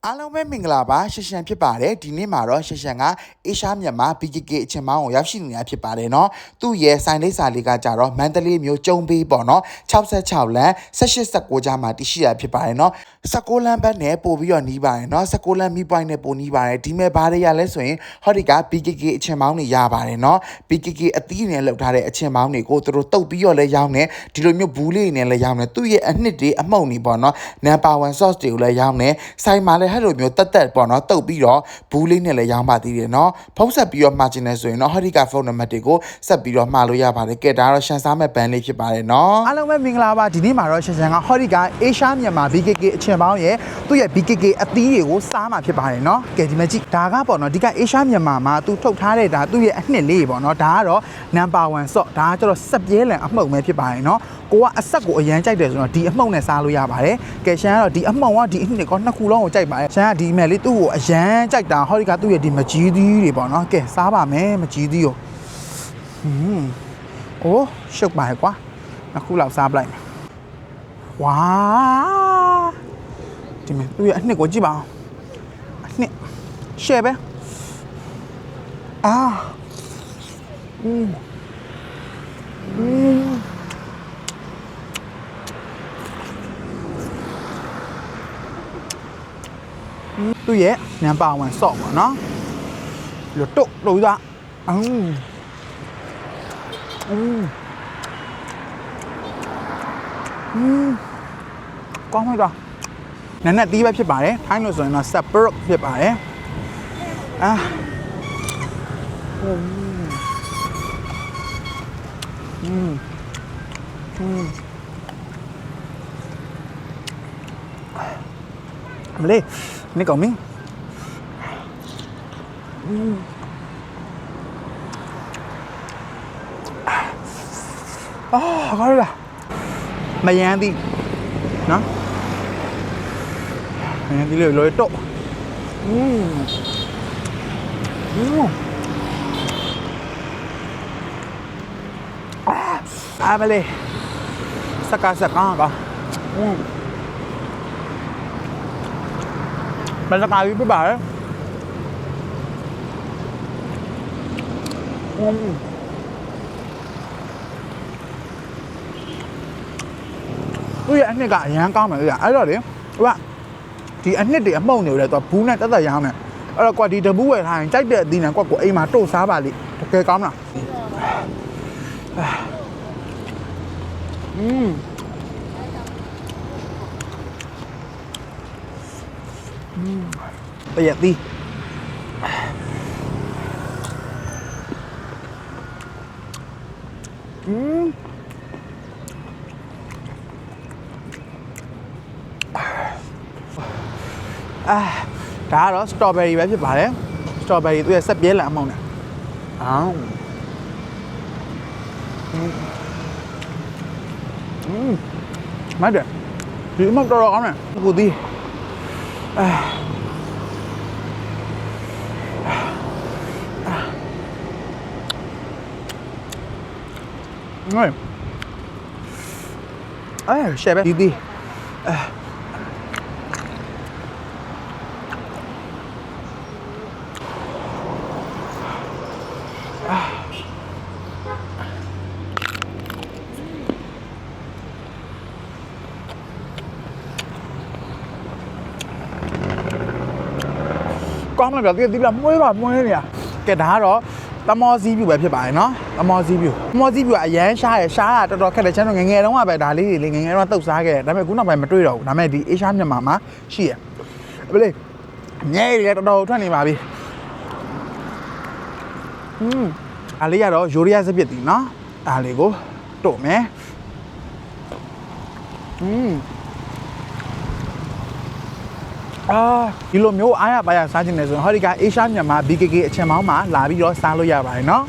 အားလုံးပဲမင်္ဂလာပါရှန်ဖြစ်ပါတယ်ဒီနေ့မှာတော့ရှန်ကအေရှားမြန်မာ BKK အချင်းမောင်းကိုရောက်ရှိနေတာဖြစ်ပါတယ်เนาะသူ့ရဲ့ဆိုင်လိပ်စာလေးကကြတော့မန္တလေးမြို့ကျုံပေးပေါ့เนาะ66လမ်း18-19ကြားမှာတရှိရဖြစ်ပါတယ်เนาะ19လမ်းဘက်နဲ့ပို့ပြီးတော့နီးပါတယ်เนาะ19လမ်းမီပွိုင်းနဲ့ပို့နီးပါတယ်ဒီမဲ့ဘာတွေရလဲဆိုရင်ဟောဒီက BKK အချင်းမောင်းတွေရပါတယ်เนาะ BKK အသီးနဲ့လောက်ထားတဲ့အချင်းမောင်းတွေကိုသူတို့တုတ်ပြီးတော့လဲရောင်းနေဒီလိုမျိုးဘူးလေးနဲ့လဲရောင်းနေသူ့ရဲ့အနှစ်တွေအမှုန့်တွေပေါ့เนาะ number 1 sauce တွေကိုလဲရောင်းနေဆိုင်မှာလဲဟဲ့လိုမျိုးတက်ပေါ့เนาะတုတ်ပြီးတော့ဘူးလေးနဲ့လည်းရောင်းပါသေးတယ်เนาะဖုန်းဆက်ပြီးတော့မှာချင်တယ်ဆိုရင်เนาะဟောဒီကဖုန်းနံပါတ်တွေကိုဆက်ပြီးတော့မှာလို့ရပါတယ်ကဲဒါတော့ရှန်စားမဲ့ဘန်လေးဖြစ်ပါတယ်เนาะအားလုံးပဲမင်္ဂလာပါဒီနေ့မှာတော့ရှန်ကဟောဒီကအေရှားမြန်မာ BKK အချင်းပေါင်းရဲ့သူ့ရဲ့ BKK အသီးတွေကိုစားမှာဖြစ်ပါတယ်เนาะကဲဒီမှာကြည့်ဒါကပေါ့เนาะဒီကအေရှားမြန်မာမှာသူထုတ်ထားတဲ့ဒါသူ့ရဲ့အနှစ်လေးပေါ့เนาะဒါကတော့ number 1 sauce ဒါကကျတော့စက်ပြဲလန်အမှုန့်ပဲဖြစ်ပါတယ်เนาะကိုကအဆက်ကိုအရန်ကြိုက်တယ်ဆိုတော့ဒီအမှုန့်နဲ့စားလို့ရပါတယ်ကဲရှန်ကတော့ဒီအမှုန့်ကဒီအနှစ်ကောနှစ်ခုလုံးကိုကြိုက်ပါတယ်ရှန်ကဒီမဲ့လေးသူ့ကိုအရန်ကြိုက်တာဟောဒီကသူ့ရဲ့ဒီမကြီးသီးတွေပေါ့နော်ကဲစားပါမယ်မကြီးသီးကိုအိုးရှုပ်ပါရဲ့ကွာနှစ်ခုလောက်စားပလိုက်ဝါဒီမဲ့သူ့ရဲ့အနှစ်ကိုကြည့်ပါအောင်အနှစ်ရှယ်ပဲသူ့ရဲ့နံပါတ်1 sauce ပေါ့နော်လို့တုတ်လို့သားကောင်းလိုက်တာနက်နက်တီးပဲဖြစ်ပါတယ်ထိုင်းလို့ဆိုရင်တော့ separate ဖြစ်ပါတယ်မလေးนี่ก่อนมิ้งก็เลยล่ะมาแย่ดิเนาะมาแย่ดิเลยเลยโตไปเลยสักก่อนบรรยากาศดีป่ะอันนี้ก็ยังก้าวเหมือนกันไอ้เราดิว่าที่อันนี้เดี๋ยวมองอยู่เลยตัวผู้เนี่ยตั้งแต่ยังเนี่ยเรากว่าที่จะบู๊ไอ้ทางใจเดือดดีนะกว่าไอ้มาโต้ซาบาลิโอเคก้าวนะประหยัดดีဒါကတော့ strawberry ပဲဖြစ်ပါတယ် strawberry သူရဲ့ဆက်ပြဲလံအမောင်းနဲ့မတ်တယ်ဒီအမောင်းတော်ကောင်းတယ်ကိုဒီရှယ်ပဲဒီကောင်းတယ်ဗျဒီလာမွေးနေရကဲဒါကတော့တမောစီးပြူပဲဖြစ်ပါတယ်နော်တမောစီးပြူအရန်ရှားရရှားတာတော်တော်ခက်တယ်ချမ်းတော့ငငယ်တုန်းကပဲဒါလေးတွေငငယ်တုန်းကတုတ်စားခဲ့တယ်ဒါပေမဲ့ခုနောက်ပိုင်းမတွေ့တော့ဘူးဒါပေမဲ့ဒီအေရှားမြန်မာမှာရှိရဘယ်လေညဲတွေတော်တော်ထွက်နေပါပြီအားလေးကတော့ယူရီးယားစပစ်တီနော်အားလေးကိုတို့မယ်ဒီလိုမျိုးအားရပါရစားခြင်းနေဆိုရင်ဟောဒီကအေရှားမြန်မာ BKK အချင်မောင်းမှာလာပြီးတော့စားလို့ရပါတယ်เนาะ